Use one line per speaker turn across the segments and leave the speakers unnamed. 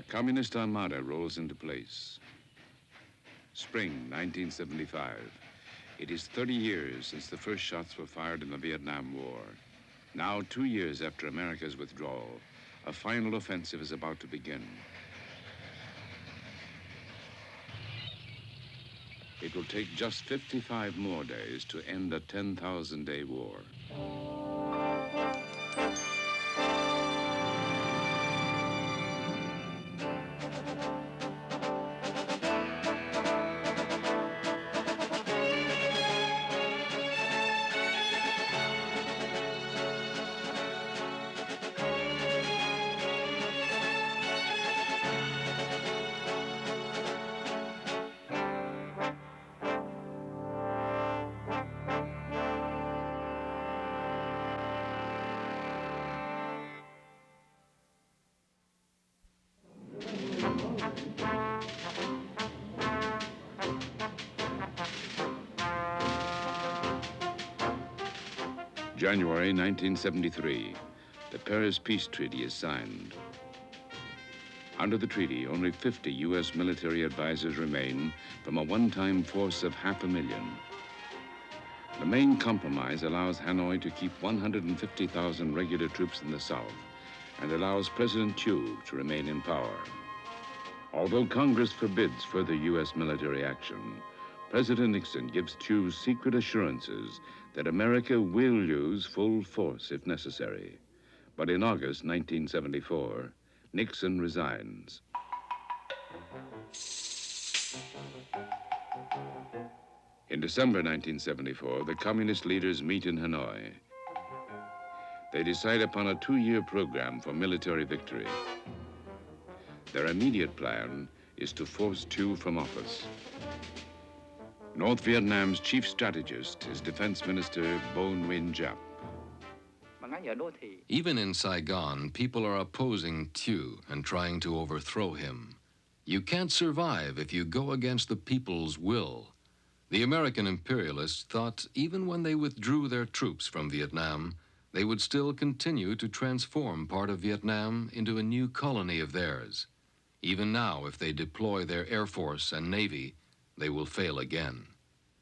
Communist Armada rolls into place. Spring 1975. It is 30 years since the first shots were fired in the Vietnam War. Now, 2 years after America's withdrawal, a final offensive is about to begin. It will take just 55 more days to end a 10,000-day war. January 1973, the Paris Peace Treaty is signed. Under the treaty, only 50 U.S. military advisors remain from a one-time force of 500,000. The main compromise allows Hanoi to keep 150,000 regular troops in the South and allows President Thieu to remain in power. Although Congress forbids further U.S. military action, President Nixon gives Thieu secret assurances that America will use full force if necessary. But in August 1974, Nixon resigns. In December 1974, the communist leaders meet in Hanoi. They decide upon a 2-year program for military victory. Their immediate plan is to force Thieu from office. North Vietnam's chief strategist is Defense Minister Bo Nguyen Giap.
Even in Saigon, people are opposing Thieu and trying to overthrow him. You can't survive if you go against the people's will. The American imperialists thought even when they withdrew their troops from Vietnam, they would still continue to transform part of Vietnam into a new colony of theirs. Even now, if they deploy their Air Force and Navy, they will fail again.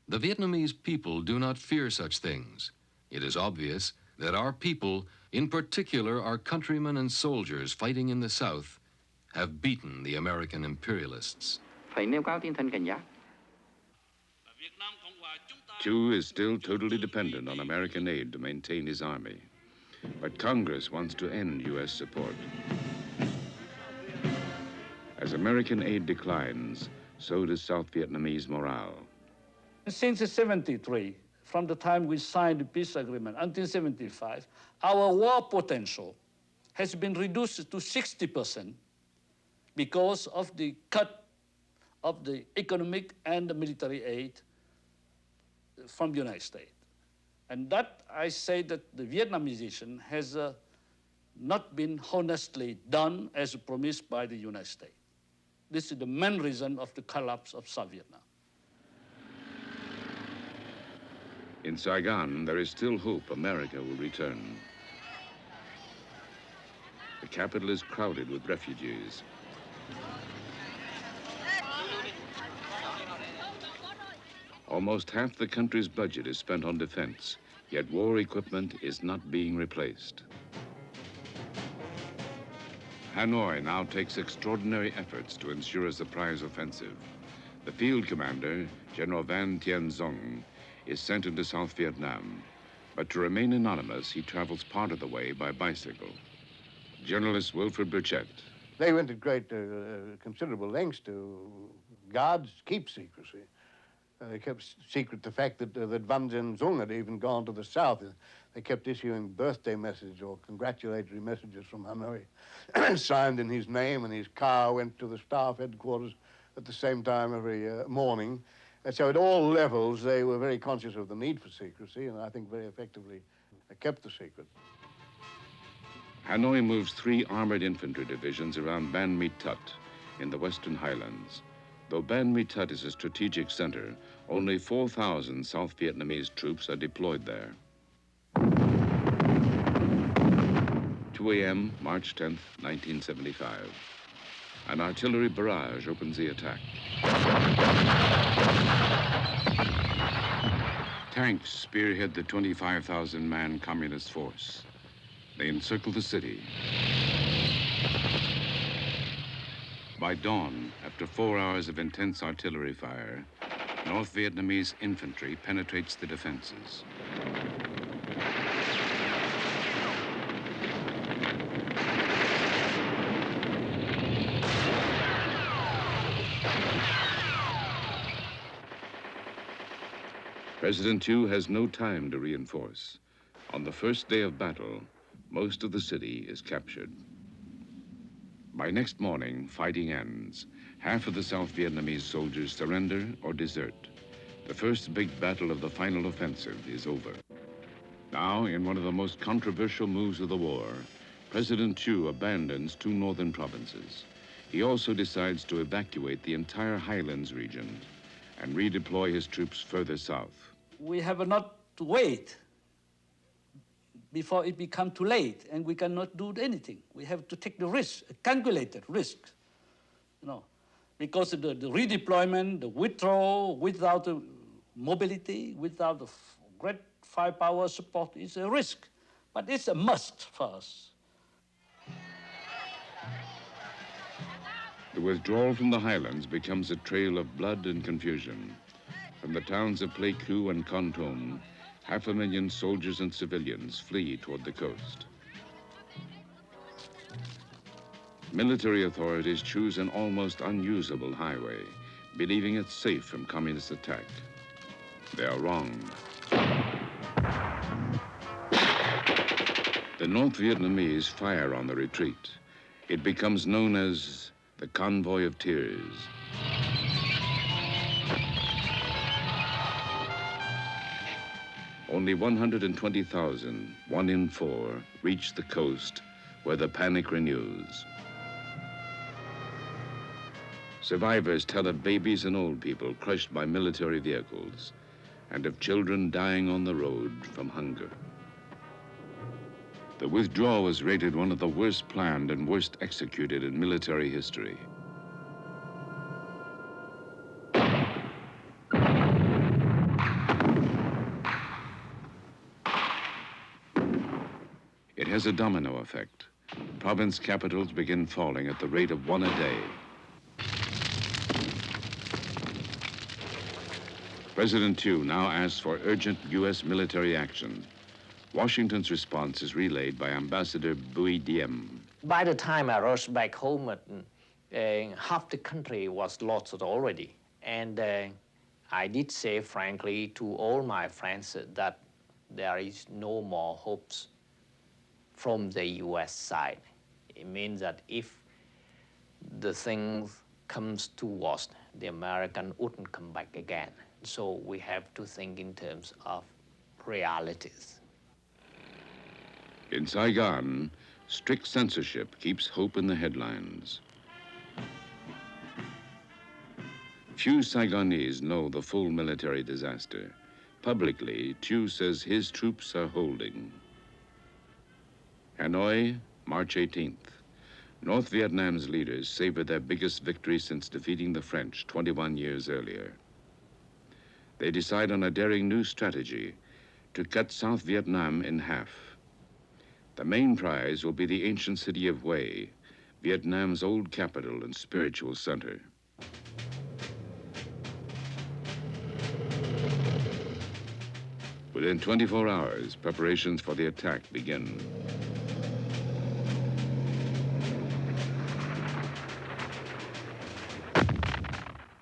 The Vietnamese people do not fear such things. It is obvious that our people, in particular our countrymen and soldiers fighting in the South, have beaten the American imperialists.
Thieu is still totally dependent on American aid to maintain his army. But Congress wants to end U.S. support. As American aid declines, so does South Vietnamese morale.
Since 1973, from the time we signed the peace agreement until 1975, our war potential has been reduced to 60% because of the cut of the economic and the military aid from the United States. And that, I say that the Vietnamization has not been honestly done as promised by the United States. This is the main reason of the collapse of South Vietnam.
In Saigon, there is still hope America will return. The capital is crowded with refugees. Almost half the country's budget is spent on defense, yet war equipment is not being replaced. Hanoi now takes extraordinary efforts to ensure a surprise offensive. The field commander, General Van Tien Dung, is sent into South Vietnam, but to remain anonymous, he travels part of the way by bicycle. Journalist Wilfred Burchett.
They went at great, considerable lengths to guards keep secrecy. They kept secret the fact that Van Tien Dung had even gone to the south. They kept issuing birthday messages or congratulatory messages from Hanoi, signed in his name, and his car went to the staff headquarters at the same time every morning. And so at all levels, they were very conscious of the need for secrecy, and I think very effectively kept the secret.
Hanoi moves 3 armored infantry divisions around Ban Mi Tut in the Western Highlands. Though Ban Mi Tut is a strategic center, only 4,000 South Vietnamese troops are deployed there. 2 a.m., March 10th, 1975. An artillery barrage opens the attack. Tanks spearhead the 25,000-man communist force. They encircle the city. By dawn, after 4 hours of intense artillery fire, North Vietnamese infantry penetrates the defenses. President Thieu has no time to reinforce. On the first day of battle, most of the city is captured. By next morning, fighting ends. Half of the South Vietnamese soldiers surrender or desert. The first big battle of the final offensive is over. Now, in one of the most controversial moves of the war, President Thieu abandons 2 northern provinces. He also decides to evacuate the entire highlands region and redeploy his troops further south.
We have not to wait before it becomes too late, and we cannot do anything. We have to take the risk, a calculated risk, because the redeployment, the withdrawal without the mobility, without the great firepower support is a risk, but it's a must for us.
The withdrawal from the highlands becomes a trail of blood and confusion. From the towns of Pleiku and Kon Tum, 500,000 soldiers and civilians flee toward the coast. Military authorities choose an almost unusable highway, believing it safe from communist attack. They are wrong. The North Vietnamese fire on the retreat. It becomes known as the Convoy of Tears. Only 120,000, 1 in 4, reach the coast, where the panic renews. Survivors tell of babies and old people crushed by military vehicles, and of children dying on the road from hunger. The withdrawal was rated one of the worst planned and worst executed in military history. It has a domino effect. Province capitals begin falling at the rate of 1 a day. President Thieu now asks for urgent U.S. military action. Washington's response is relayed by Ambassador Bui Diem.
By the time I rushed back home, half the country was lost already. And I did say frankly to all my friends that there is no more hopes from the U.S. side. It means that if the thing comes to worst, the American wouldn't come back again. So we have to think in terms of realities.
In Saigon, strict censorship keeps hope in the headlines. Few Saigonese know the full military disaster. Publicly, Thieu says his troops are holding. Hanoi, March 18th. North Vietnam's leaders savor their biggest victory since defeating the French 21 years earlier. They decide on a daring new strategy to cut South Vietnam in half. The main prize will be the ancient city of Hue, Vietnam's old capital and spiritual center. Within 24 hours, preparations for the attack begin.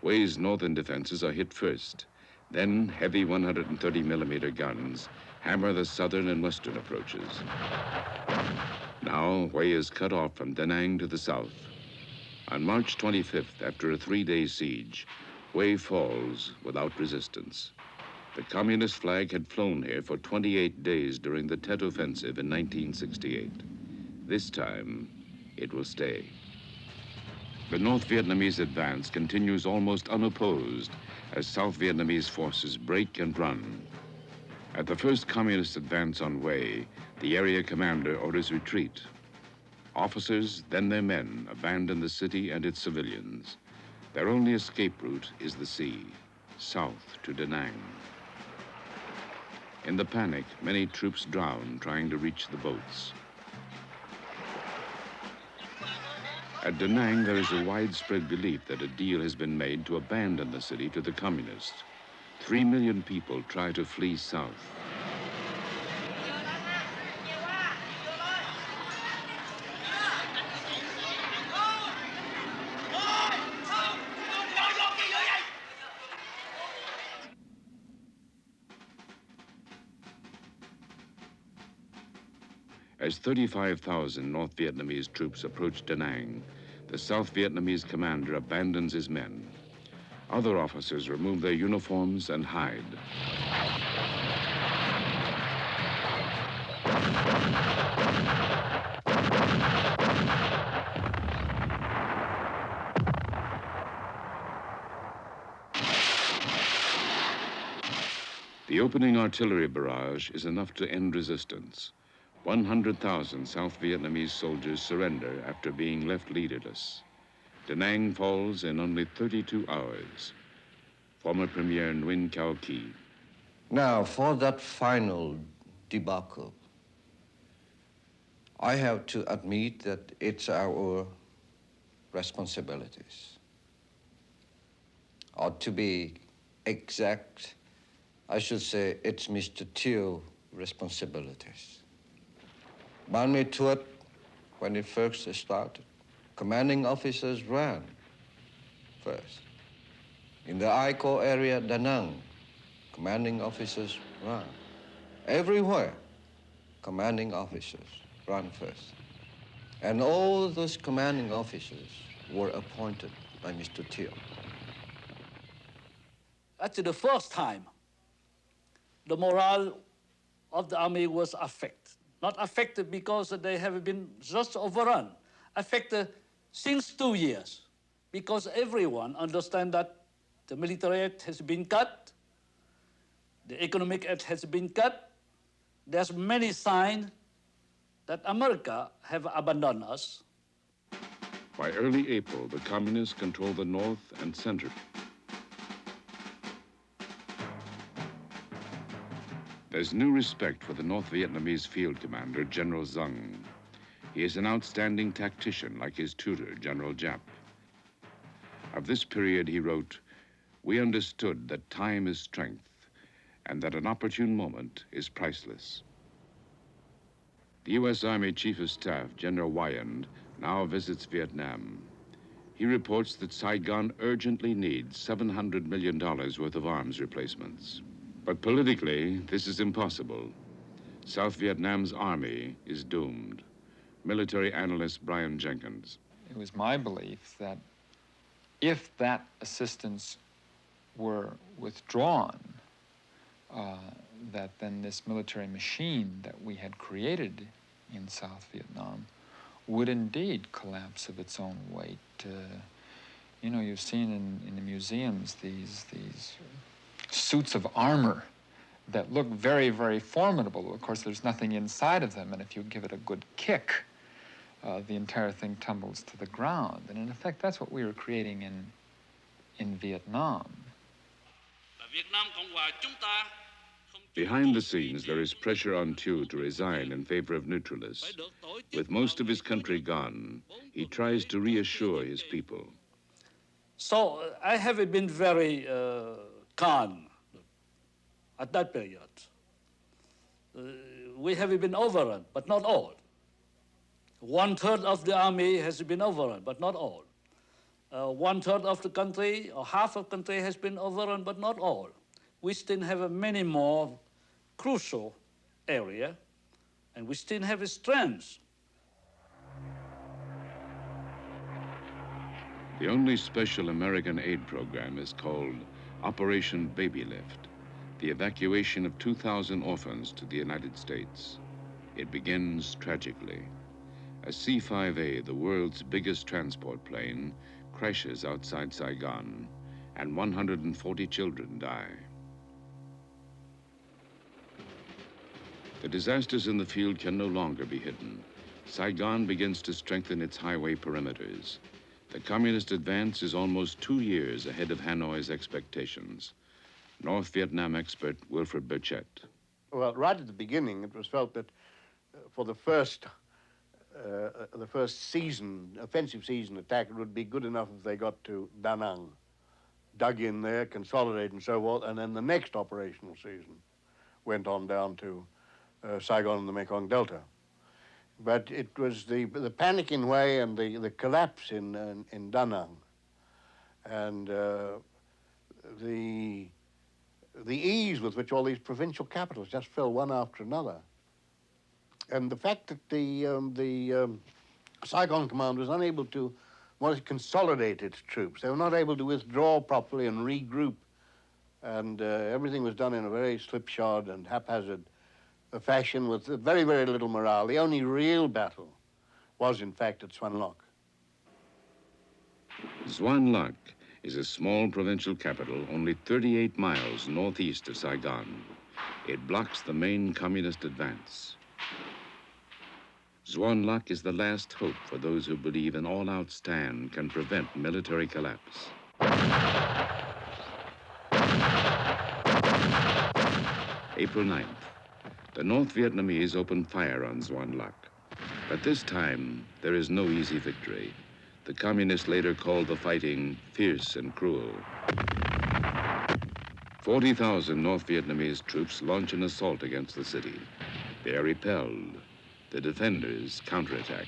Hue's northern defenses are hit first. Then heavy 130-millimeter guns hammer the southern and western approaches. Now, Hue is cut off from Da Nang to the south. On March 25th, after a 3-day siege, Hue falls without resistance. The communist flag had flown here for 28 days during the Tet Offensive in 1968. This time, it will stay. The North Vietnamese advance continues almost unopposed as South Vietnamese forces break and run. At the first communist advance on Hue, the area commander orders retreat. Officers, then their men, abandon the city and its civilians. Their only escape route is the sea, south to Da Nang. In the panic, many troops drown trying to reach the boats. At Da Nang, there is a widespread belief that a deal has been made to abandon the city to the communists. 3 million people try to flee south. As 35,000 North Vietnamese troops approach Da Nang, the South Vietnamese commander abandons his men. Other officers remove their uniforms and hide. The opening artillery barrage is enough to end resistance. 100,000 South Vietnamese soldiers surrender after being left leaderless. Da Nang falls in only 32 hours. Former Premier Nguyen Cao Ky.
Now, for that final debacle, I have to admit that it's our responsibilities. Or to be exact, I should say it's Mr. Thio's responsibilities. Ban Me Thuot, when it first started, commanding officers ran first. In the I Corps area, Da Nang, commanding officers ran. Everywhere, commanding officers ran first. And all those commanding officers were appointed by Mr. Thio.
Actually, the first time, the morale of the army was affected. Not affected because they have been just overrun. Affected since 2 years, because everyone understands that the military aid has been cut, the economic aid has been cut. There's many signs that America have abandoned us.
By early April, the communists control the north and center. There's new respect for the North Vietnamese field commander, General Deng. He is an outstanding tactician like his tutor, General Giap. Of this period, he wrote, "We understood that time is strength and that an opportune moment is priceless." The U.S. Army Chief of Staff, General Wyand, now visits Vietnam. He reports that Saigon urgently needs $700 million worth of arms replacements. But politically, this is impossible. South Vietnam's army is doomed. Military analyst Brian Jenkins.
It was my belief that if that assistance were withdrawn, that then this military machine that we had created in South Vietnam would indeed collapse of its own weight. You know, you've seen in the museums these suits of armor that look very, very formidable. Of course, there's nothing inside of them, and if you give it a good kick, the entire thing tumbles to the ground. And in effect, that's what we were creating in Vietnam.
Behind the scenes, there is pressure on Thieu to resign in favor of neutralists. With most of his country gone, he tries to reassure his people.
So I have been very calm at that period. We have been overrun, but not all. 1/3 of the army has been overrun, but not all. 1/3 of the country, or half of the country has been overrun, but not all. We still have many more crucial areas, and we still have strengths.
The only special American aid program is called Operation Baby Lift, the evacuation of 2,000 orphans to the United States. It begins tragically. A C-5A, the world's biggest transport plane, crashes outside Saigon, and 140 children die. The disasters in the field can no longer be hidden. Saigon begins to strengthen its highway perimeters. The communist advance is almost 2 years ahead of Hanoi's expectations. North Vietnam expert Wilfred Burchett.
Well, right at the beginning, it was felt that for the first season, offensive season attack, it would be good enough if they got to Da Nang, dug in there, consolidated and so forth, and then the next operational season went on down to Saigon and the Mekong Delta. But it was the panic in Hue and the collapse in Da Nang and the ease with which all these provincial capitals just fell one after another. And the fact that the Saigon command was unable to consolidate its troops. They were not able to withdraw properly and regroup. And everything was done in a very slipshod and haphazard fashion with very, very little morale. The only real battle was, in fact, at Xuan Loc.
Xuan Loc is a small provincial capital only 38 miles northeast of Saigon. It blocks the main communist advance. Xuan Loc is the last hope for those who believe an all-out stand can prevent military collapse. April 9th. The North Vietnamese open fire on Xuan Loc. But this time, there is no easy victory. The communists later called the fighting fierce and cruel. 40,000 North Vietnamese troops launch an assault against the city. They are repelled. The defenders counterattack.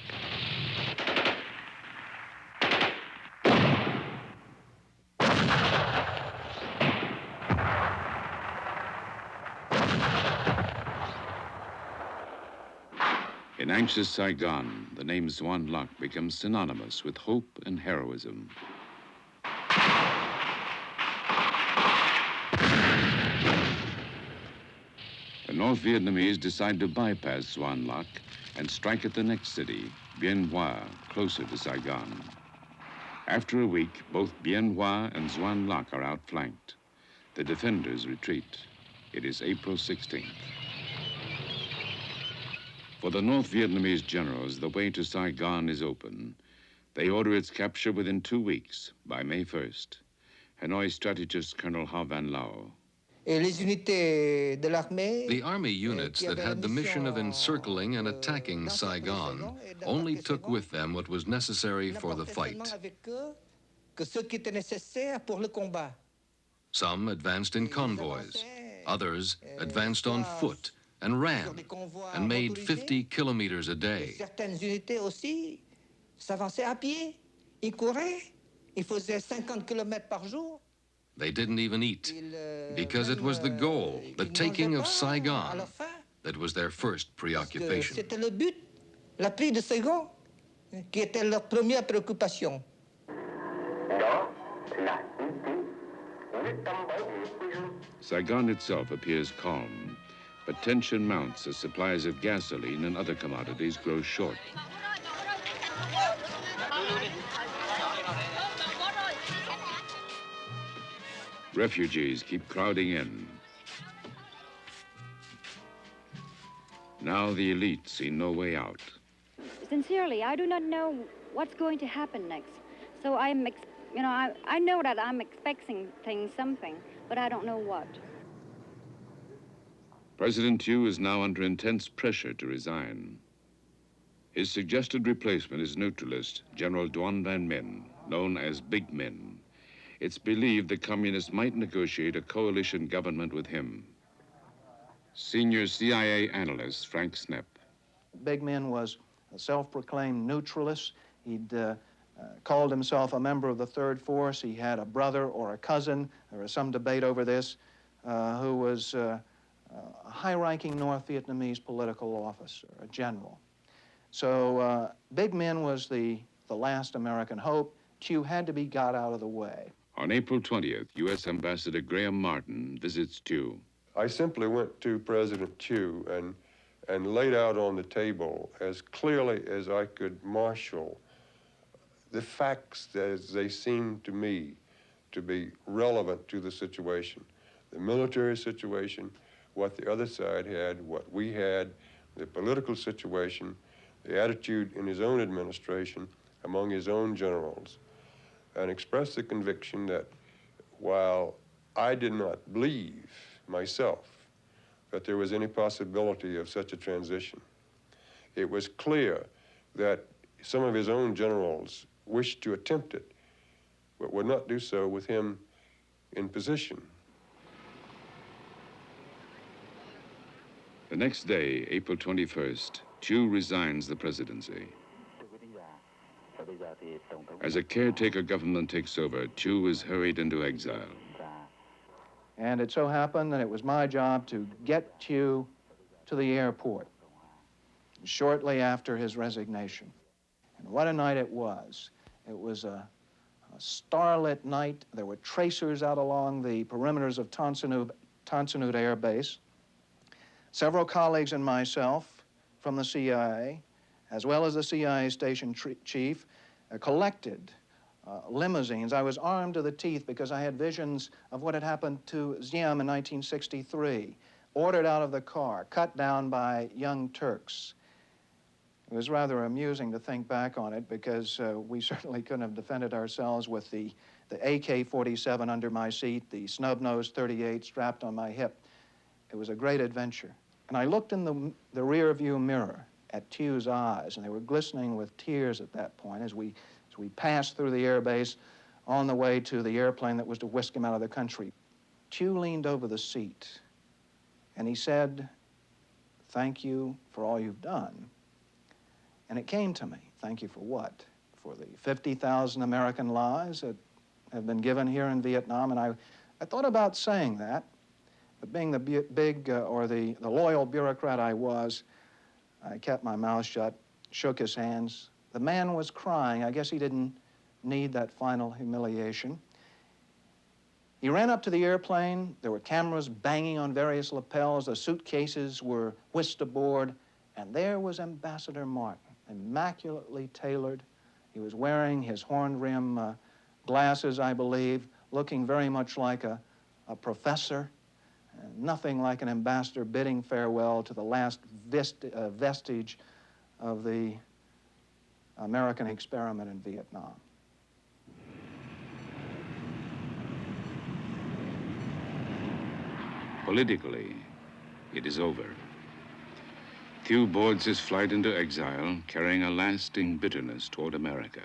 In anxious Saigon, the name Xuan Loc becomes synonymous with hope and heroism. The North Vietnamese decide to bypass Xuan Loc and strike at the next city, Bien Hoa, closer to Saigon. After a week, both Bien Hoa and Xuan Loc are outflanked. The defenders retreat. It is April 16th. For the North Vietnamese generals, the way to Saigon is open. They order its capture within 2 weeks, by May 1st. Hanoi strategist Colonel Ha Van Lao.
The army units that had the mission of encircling and attacking Saigon only took with them what was necessary for the fight. Some advanced in convoys, others advanced on foot and ran and made 50 kilometers a day. They didn't even eat, because it was the goal, the taking of Saigon, that was their first preoccupation.
Saigon itself appears calm, but tension mounts as supplies of gasoline and other commodities grow short. Refugees keep crowding in. Now the elite see no way out.
Sincerely, I do not know what's going to happen next. So I know that I'm expecting something, but I don't know what.
President Thieu is now under intense pressure to resign. His suggested replacement is neutralist General Duan Van Minh, known as Big Minh. It's believed the communists might negotiate a coalition government with him. Senior CIA analyst Frank Snepp.
Big Minh was a self-proclaimed neutralist. He'd called himself a member of the Third Force. He had a brother or a cousin, there was some debate over this, who was a high-ranking North Vietnamese political officer, a general. So Big Minh was the last American hope. Thieu had to be got out of the way.
On April 20th, U.S. Ambassador Graham Martin visits Thieu.
I simply went to President Thieu and laid out on the table as clearly as I could marshal the facts as they seemed to me to be relevant to the situation. The military situation, what the other side had, what we had, the political situation, the attitude in his own administration among his own generals, and expressed the conviction that while I did not believe myself that there was any possibility of such a transition, it was clear that some of his own generals wished to attempt it, but would not do so with him in position.
The next day, April 21st, Thieu resigns the presidency. As a caretaker government takes over, Thieu is hurried into exile.
And it so happened that it was my job to get Thieu to the airport shortly after his resignation. And what a night it was. It was a starlit night. There were tracers out along the perimeters of Tan Son Nhut Air Base. Several colleagues and myself from the CIA, as well as the CIA station chief, collected limousines. I was armed to the teeth because I had visions of what had happened to Ziem in 1963, ordered out of the car, cut down by young Turks. It was rather amusing to think back on it because we certainly couldn't have defended ourselves with the AK-47 under my seat, the snub-nosed .38 strapped on my hip. It was a great adventure. And I looked in the rear view mirror at Thieu's eyes, and they were glistening with tears at that point as we passed through the air base on the way to the airplane that was to whisk him out of the country. Thieu leaned over the seat, and he said, "Thank you for all you've done." And it came to me, thank you for what? For the 50,000 American lives that have been given here in Vietnam. And I thought about saying that, but being the the loyal bureaucrat I was, I kept my mouth shut, shook his hands. The man was crying. I guess he didn't need that final humiliation. He ran up to the airplane. There were cameras banging on various lapels. The suitcases were whisked aboard. And there was Ambassador Martin, immaculately tailored. He was wearing his horn rim glasses, I believe, looking very much like a professor, nothing like an ambassador bidding farewell to the last vestige of the American experiment in Vietnam.
Politically, it is over. Thieu boards his flight into exile, carrying a lasting bitterness toward America.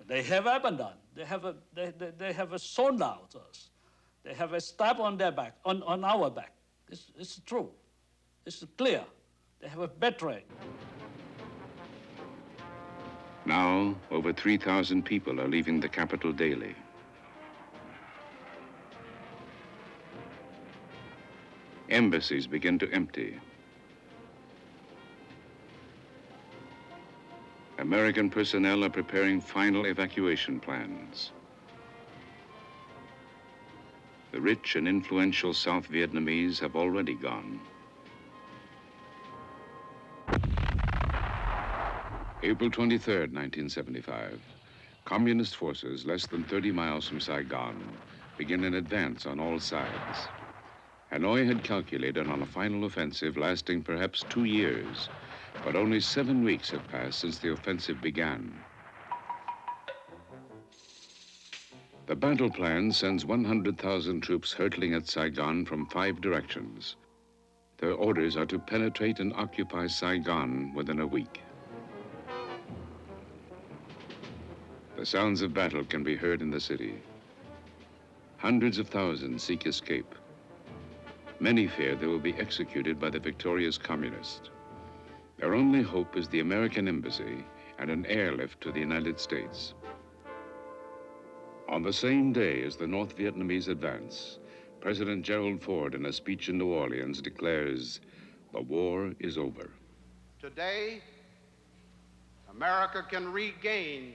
They have abandoned. They have sold out us. They have a stab on their back, on our back. It's true. It's clear. They have betrayed.
Now, over 3,000 people are leaving the capital daily. Embassies begin to empty. American personnel are preparing final evacuation plans. The rich and influential South Vietnamese have already gone. April 23rd, 1975. Communist forces less than 30 miles from Saigon begin an advance on all sides. Hanoi had calculated on a final offensive lasting perhaps 2 years, but only 7 weeks have passed since the offensive began. The battle plan sends 100,000 troops hurtling at Saigon from 5 directions. Their orders are to penetrate and occupy Saigon within a week. The sounds of battle can be heard in the city. Hundreds of thousands seek escape. Many fear they will be executed by the victorious communists. Their only hope is the American embassy and an airlift to the United States. On the same day as the North Vietnamese advance, President Gerald Ford, in a speech in New Orleans, declares, "The war is over."
Today, America can regain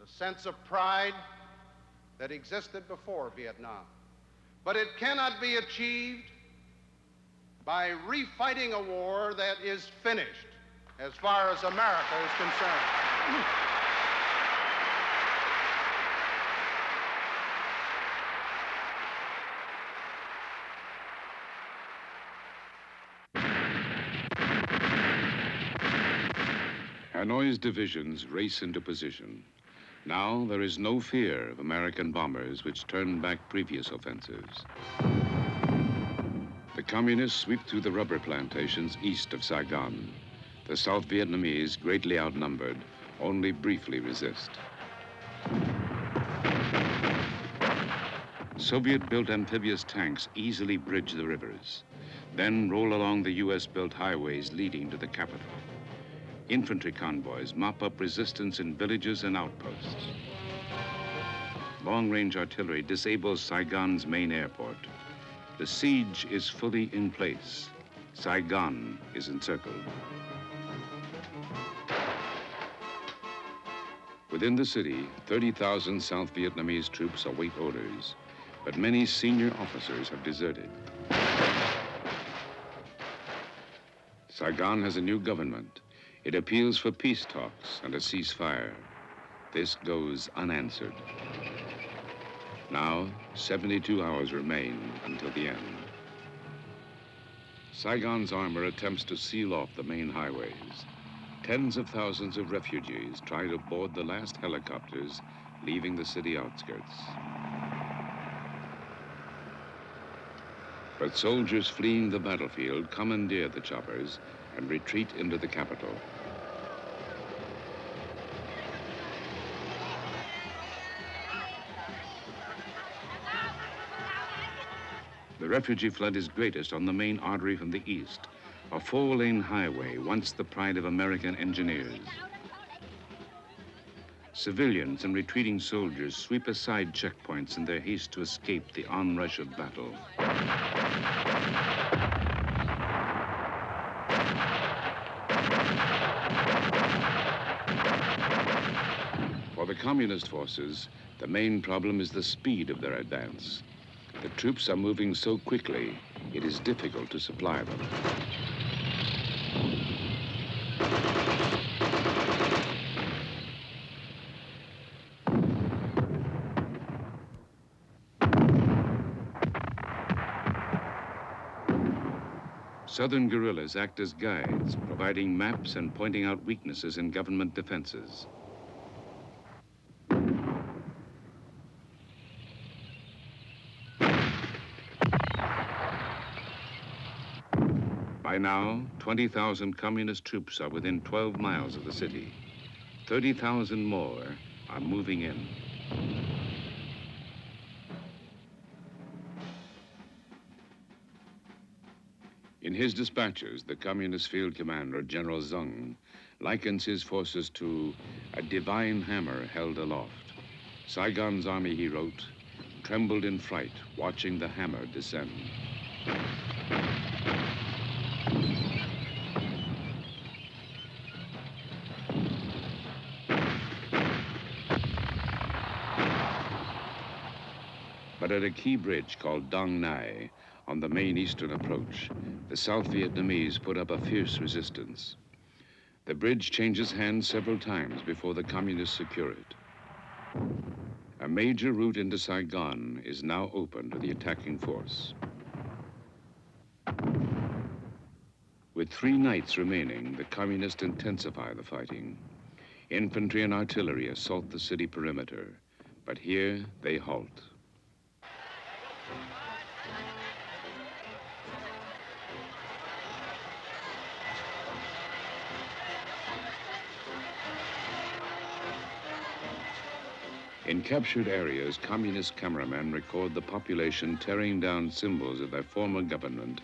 the sense of pride that existed before Vietnam. But it cannot be achieved by refighting a war that is finished as far as America is concerned.
Hanoi's divisions race into position. Now there is no fear of American bombers which turned back previous offensives. The communists sweep through the rubber plantations east of Saigon. The South Vietnamese, greatly outnumbered, only briefly resist. Soviet-built amphibious tanks easily bridge the rivers, then roll along the U.S.-built highways leading to the capital. Infantry convoys mop up resistance in villages and outposts. Long-range artillery disables Saigon's main airport. The siege is fully in place. Saigon is encircled. Within the city, 30,000 South Vietnamese troops await orders, but many senior officers have deserted. Saigon has a new government. It appeals for peace talks and a ceasefire. This goes unanswered. Now, 72 hours remain until the end. Saigon's armor attempts to seal off the main highways. Tens of thousands of refugees try to board the last helicopters leaving the city outskirts. But soldiers fleeing the battlefield commandeer the choppers and retreat into the capital. The refugee flood is greatest on the main artery from the east, a four-lane highway once the pride of American engineers. Civilians and retreating soldiers sweep aside checkpoints in their haste to escape the onrush of battle. For the communist forces, the main problem is the speed of their advance. The troops are moving so quickly, it is difficult to supply them. Southern guerrillas act as guides, providing maps and pointing out weaknesses in government defenses. By now, 20,000 communist troops are within 12 miles of the city. 30,000 more are moving in. In his dispatches, the communist field commander, General Zeng, likens his forces to a divine hammer held aloft. Saigon's army, he wrote, trembled in fright, watching the hammer descend. But at a key bridge called Dong Nai, on the main eastern approach, the South Vietnamese put up a fierce resistance. The bridge changes hands several times before the communists secure it. A major route into Saigon is now open to the attacking force. With 3 nights remaining, the communists intensify the fighting. Infantry and artillery assault the city perimeter, but here they halt. In captured areas, communist cameramen record the population tearing down symbols of their former government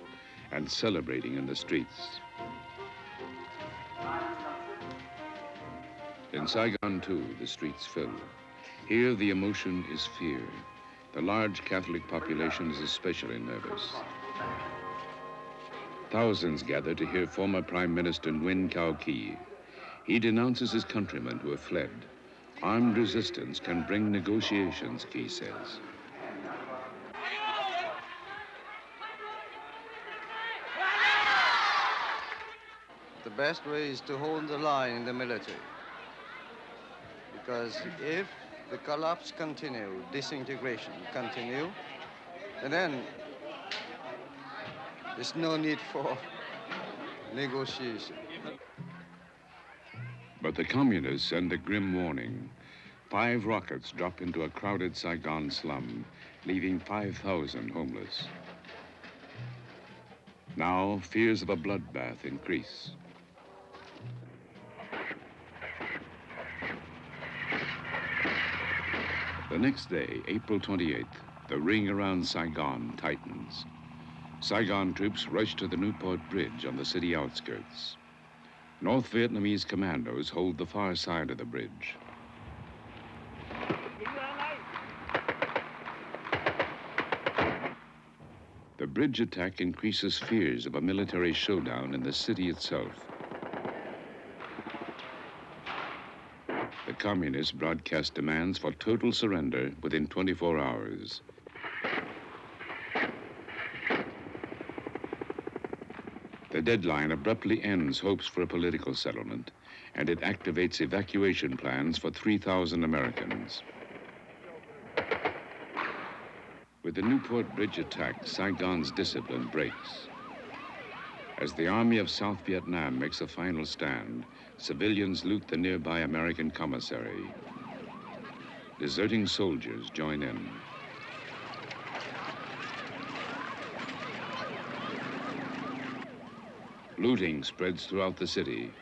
and celebrating in the streets. In Saigon, too, the streets fill. Here, the emotion is fear. The large Catholic population is especially nervous. Thousands gather to hear former Prime Minister Nguyen Cao Ky. He denounces his countrymen who have fled. Armed resistance can bring negotiations, Ky says.
The best way is to hold the line in the military. Because if the collapse continue, disintegration continue, and then there's no need for negotiation.
But the communists send a grim warning. 5 rockets drop into a crowded Saigon slum, leaving 5,000 homeless. Now, fears of a bloodbath increase. The next day, April 28th, the ring around Saigon tightens. Saigon troops rush to the Newport Bridge on the city outskirts. North Vietnamese commandos hold the far side of the bridge. The bridge attack increases fears of a military showdown in the city itself. The communists broadcast demands for total surrender within 24 hours. The deadline abruptly ends hopes for a political settlement, and it activates evacuation plans for 3,000 Americans. With the Newport Bridge attack, Saigon's discipline breaks. As the Army of South Vietnam makes a final stand, civilians loot the nearby American commissary. Deserting soldiers join in. Looting spreads throughout the city.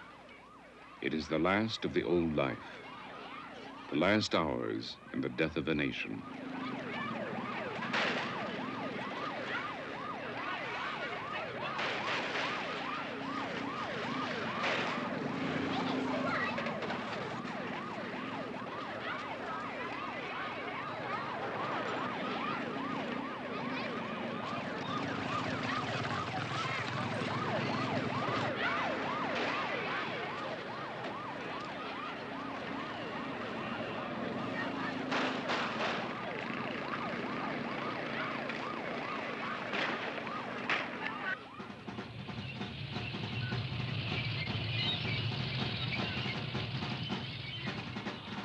It is the last of the old life, the last hours in the death of a nation.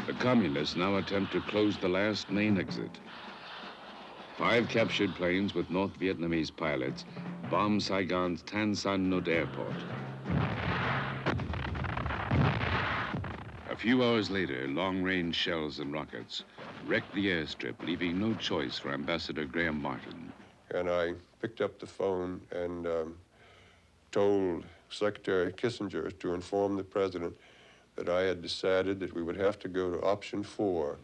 The communists now attempt to close the last main exit. 5 captured planes with North Vietnamese pilots bomb Saigon's Tan Son Nhut airport. A few hours later, long-range shells and rockets wrecked the airstrip, leaving no choice for Ambassador Graham Martin.
And I picked up the phone and told Secretary Kissinger to inform the president that I had decided that we would have to go to option 4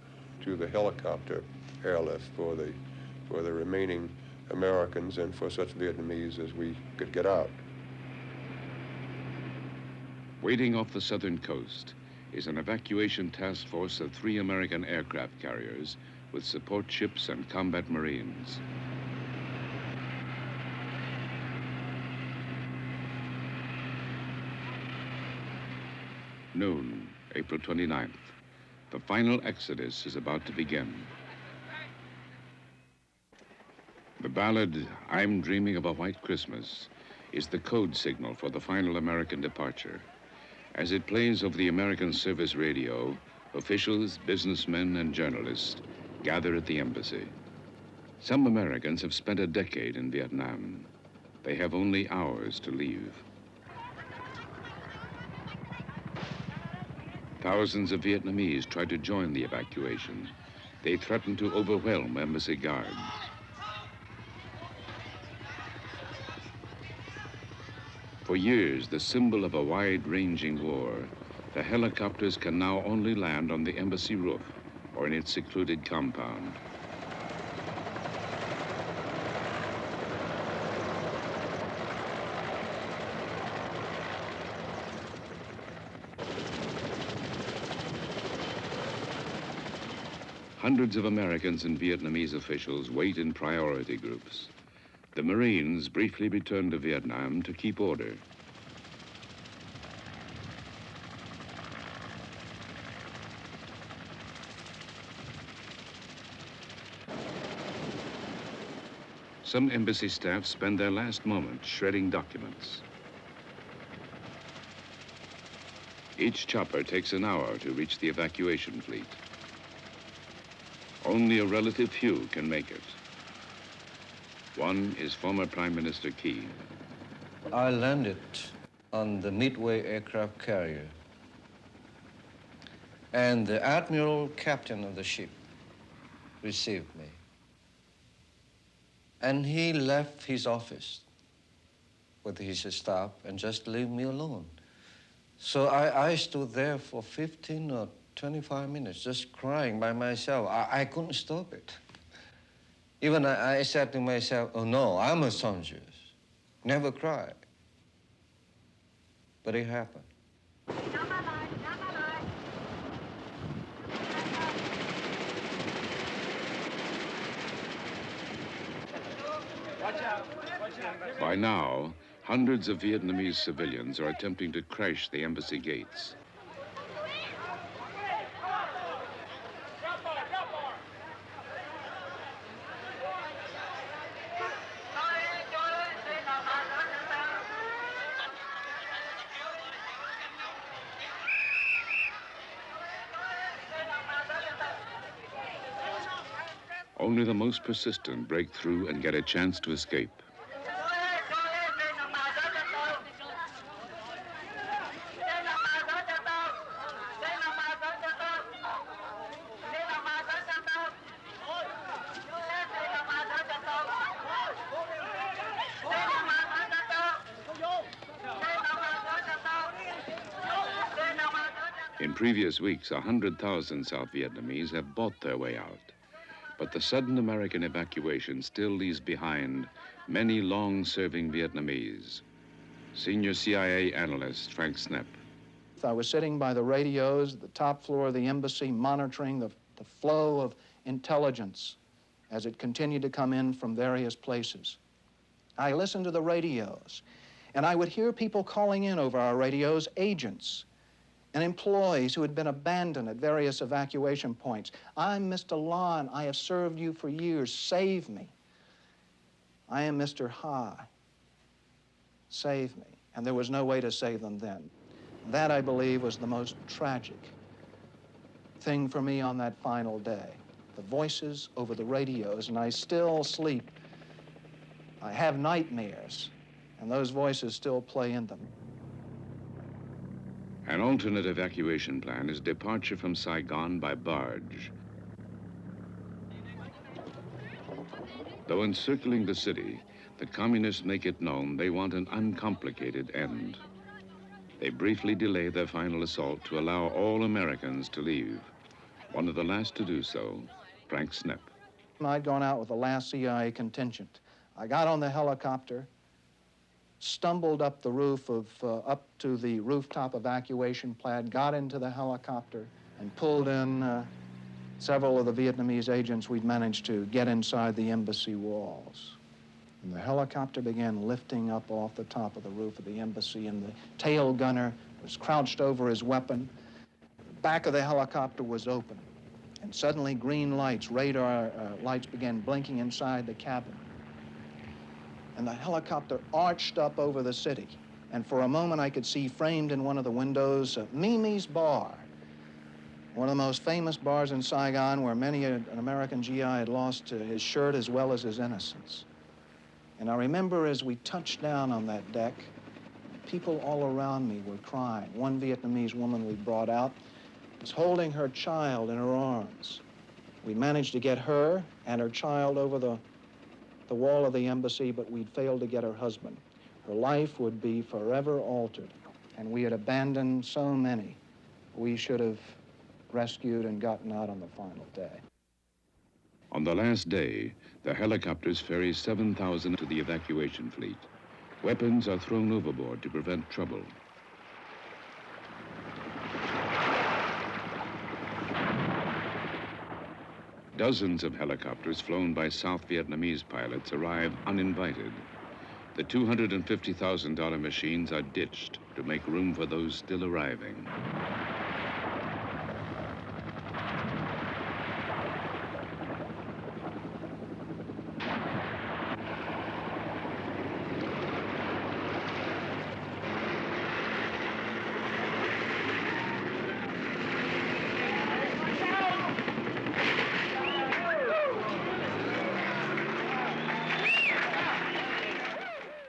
to the helicopter airlift for the remaining Americans and for such Vietnamese as we could get out.
Waiting off the southern coast is an evacuation task force of 3 American aircraft carriers with support ships and combat Marines. Noon, April 29th. The final exodus is about to begin. The ballad, "I'm Dreaming of a White Christmas," is the code signal for the final American departure. As it plays over the American service radio, officials, businessmen, and journalists gather at the embassy. Some Americans have spent a decade in Vietnam. They have only hours to leave. Thousands of Vietnamese try to join the evacuation. They threaten to overwhelm embassy guards. For years, the symbol of a wide-ranging war, the helicopters can now only land on the embassy roof or in its secluded compound. Hundreds of Americans and Vietnamese officials wait in priority groups. The Marines briefly return to Vietnam to keep order. Some embassy staff spend their last moments shredding documents. Each chopper takes an hour to reach the evacuation fleet. Only a relative few can make it. One is former Prime Minister Key.
I landed on the Midway aircraft carrier And the admiral captain of the ship received me. And he left his office with his staff and just leave me alone. So I stood there for 15 or 25 minutes just crying by myself. I couldn't stop it. Even I said to myself, oh no, I'm a soldier. Never cry. But it happened.
By now, hundreds of Vietnamese civilians are attempting to crash the embassy gates. Only the most persistent break through and get a chance to escape. In previous weeks, 100,000 South Vietnamese have bought their way out. But the sudden American evacuation still leaves behind many long-serving Vietnamese. Senior CIA analyst Frank Snepp.
I was sitting by the radios at the top floor of the embassy, monitoring the flow of intelligence as it continued to come in from various places. I listened to the radios, and I would hear people calling in over our radios, agents and employees who had been abandoned at various evacuation points. I'm Mr. Lon. I have served you for years. Save me. I am Mr. Ha. Save me. And there was no way to save them then. That, I believe, was the most tragic thing for me on that final day. The voices over the radios, and I still sleep. I have nightmares, and those voices still play in them.
An alternate evacuation plan is departure from Saigon by barge. Though encircling the city, the communists make it known they want an uncomplicated end. They briefly delay their final assault to allow all Americans to leave. One of the last to do so, Frank Snepp.
I'd gone out with the last CIA contingent. I got on the helicopter, stumbled up the roof of, up to the rooftop evacuation pad, got into the helicopter, and pulled in several of the Vietnamese agents we'd managed to get inside the embassy walls. And the helicopter began lifting up off the top of the roof of the embassy, and the tail gunner was crouched over his weapon. The back of the helicopter was open, and suddenly green lights, radar lights began blinking inside the cabin. And the helicopter arched up over the city. And for a moment, I could see framed in one of the windows Mimi's Bar, one of the most famous bars in Saigon, where many an American GI had lost his shirt as well as his innocence. And I remember as we touched down on that deck, people all around me were crying. One Vietnamese woman we brought out was holding her child in her arms. We managed to get her and her child over the wall of the embassy, but we'd failed to get her husband. Her life would be forever altered, and we had abandoned so many we should have rescued and gotten out on the final day.
On the last day, the helicopters ferry 7,000 to the evacuation fleet. Weapons are thrown overboard to prevent trouble. Dozens of helicopters flown by South Vietnamese pilots arrive uninvited. The $250,000 machines are ditched to make room for those still arriving.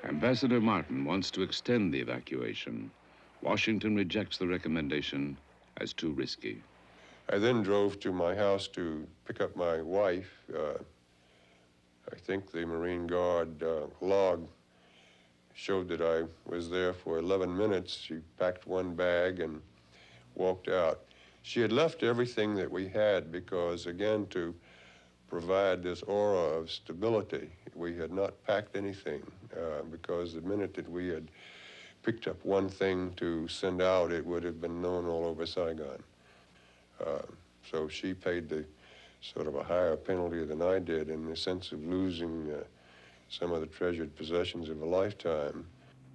Ambassador Martin wants to extend the evacuation. Washington rejects the recommendation as too risky.
I then drove to my house to pick up my wife. I think the Marine Guard log showed that I was there for 11 minutes. She packed one bag and walked out. She had left everything that we had because, again, to provide this aura of stability, we had not packed anything because the minute that we had picked up one thing to send out, it would have been known all over Saigon. So she paid the sort of a higher penalty than I did in the sense of losing some of the treasured possessions of a lifetime.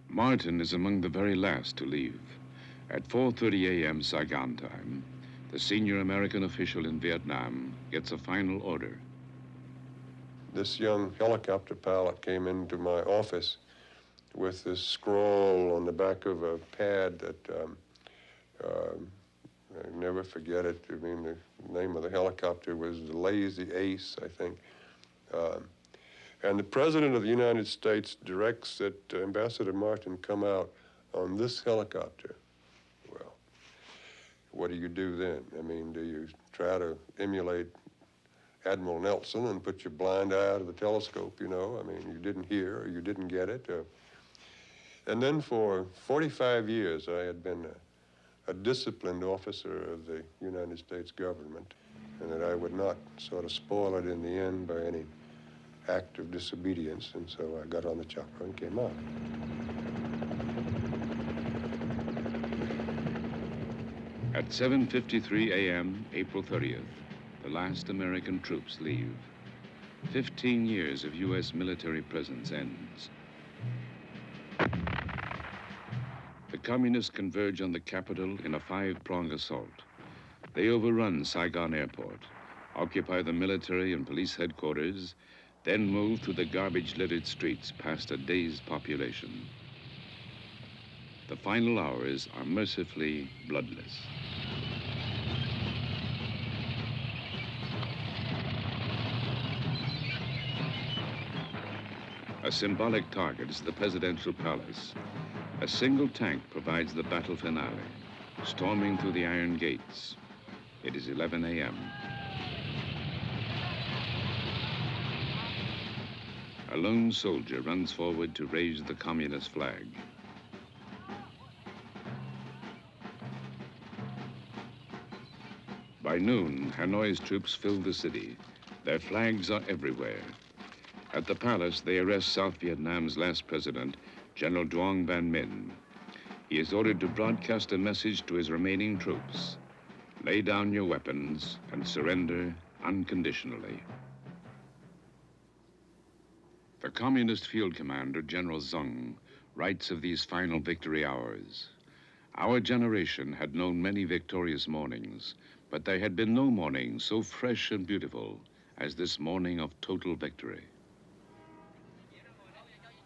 Martin is among the very last to leave. At 4:30 a.m. Saigon time, the senior American official in Vietnam gets a final order.
This young helicopter pilot came into my office with this scroll on the back of a pad that I never forget it. I mean, the name of the helicopter was the Lazy Ace, I think. And the President of the United States directs that Ambassador Martin come out on this helicopter. Well, what do you do then? I mean, do you try to emulate Admiral Nelson and put your blind eye out of the telescope, you know? I mean, you didn't hear or you didn't get it. And then for 45 years, I had been a disciplined officer of the United States government, and that I would not sort of spoil it in the end by any act of disobedience, and so I got on the chopper and came out.
At 7:53 a.m., April 30th, the last American troops leave. 15 years of U.S. military presence ends. The communists converge on the capital in a five-pronged assault. They overrun Saigon Airport, occupy the military and police headquarters, then move through the garbage-littered streets past a dazed population. The final hours are mercifully bloodless. A symbolic target is the presidential palace. A single tank provides the battle finale, storming through the iron gates. It is 11 a.m. A lone soldier runs forward to raise the communist flag. By noon, Hanoi's troops fill the city. Their flags are everywhere. At the palace, they arrest South Vietnam's last president, General Duong Van Minh. He is ordered to broadcast a message to his remaining troops. Lay down your weapons and surrender unconditionally. The communist field commander, General Zung, writes of these final victory hours. Our generation had known many victorious mornings, but there had been no morning so fresh and beautiful as this morning of total victory.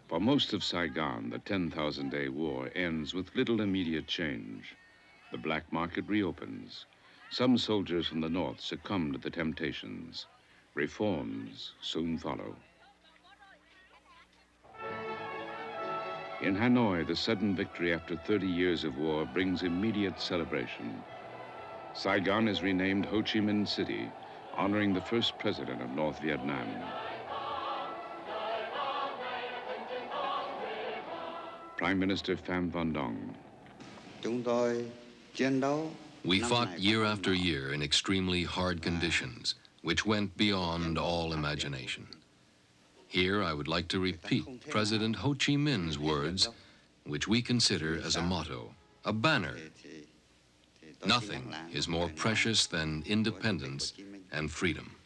For most of Saigon, the 10,000-day war ends with little immediate change. The black market reopens. Some soldiers from the north succumb to the temptations. Reforms soon follow. In Hanoi, the sudden victory after 30 years of war brings immediate celebration. Saigon is renamed Ho Chi Minh City, honoring the first president of North Vietnam. Prime Minister Pham Van Dong.
We fought year after year in extremely hard conditions, which went beyond all imagination. Here I would like to repeat President Ho Chi Minh's words, which we consider as a motto, a banner. Nothing is more precious than independence and freedom.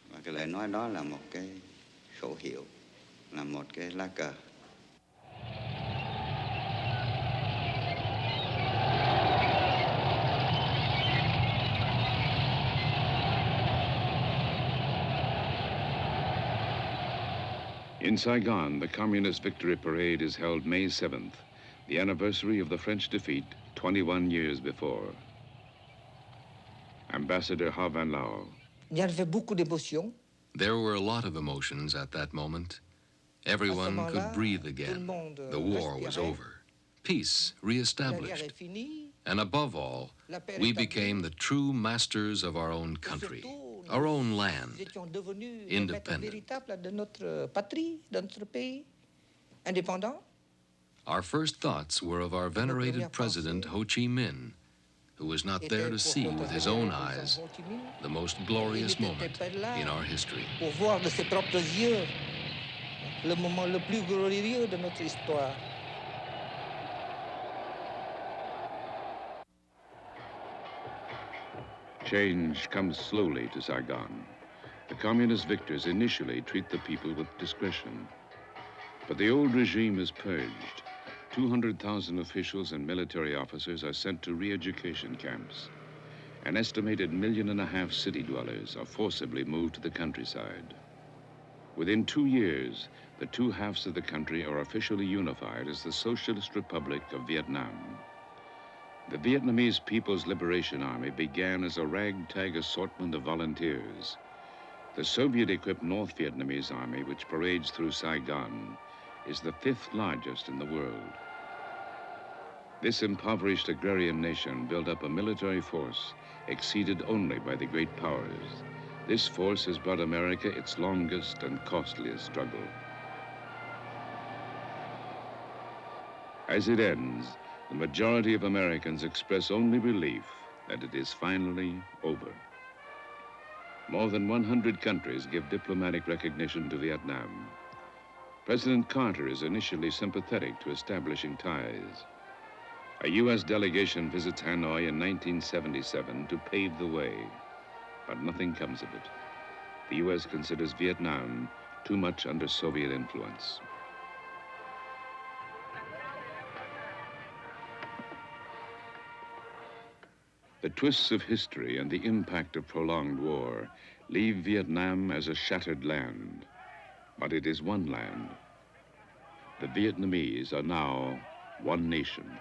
In Saigon, the Communist Victory Parade is held May 7th, the anniversary of the French defeat 21 years before. Ambassador Ha Van Lao.
There were a lot of emotions at that moment. Everyone could breathe again. The war was over. Peace reestablished. And above all, we became the true masters of our own country, our own land, independent. Our first thoughts were of our venerated president, Ho Chi Minh, who was not there to see with his own eyes the most glorious moment in our history.
Change comes slowly to Saigon. The communist victors initially treat the people with discretion. But the old regime is purged. 200,000 officials and military officers are sent to re-education camps. An estimated 1.5 million city dwellers are forcibly moved to the countryside. Within 2 years, the two halves of the country are officially unified as the Socialist Republic of Vietnam. The Vietnamese People's Liberation Army began as a ragtag assortment of volunteers. The Soviet-equipped North Vietnamese Army, which parades through Saigon, is the 5th largest in the world. This impoverished agrarian nation built up a military force exceeded only by the great powers. This force has brought America its longest and costliest struggle. As it ends, the majority of Americans express only relief that it is finally over. More than 100 countries give diplomatic recognition to Vietnam. President Carter is initially sympathetic to establishing ties. A U.S. delegation visits Hanoi in 1977 to pave the way, but nothing comes of it. The U.S. considers Vietnam too much under Soviet influence. The twists of history and the impact of prolonged war leave Vietnam as a shattered land. But it is one land. The Vietnamese are now one nation.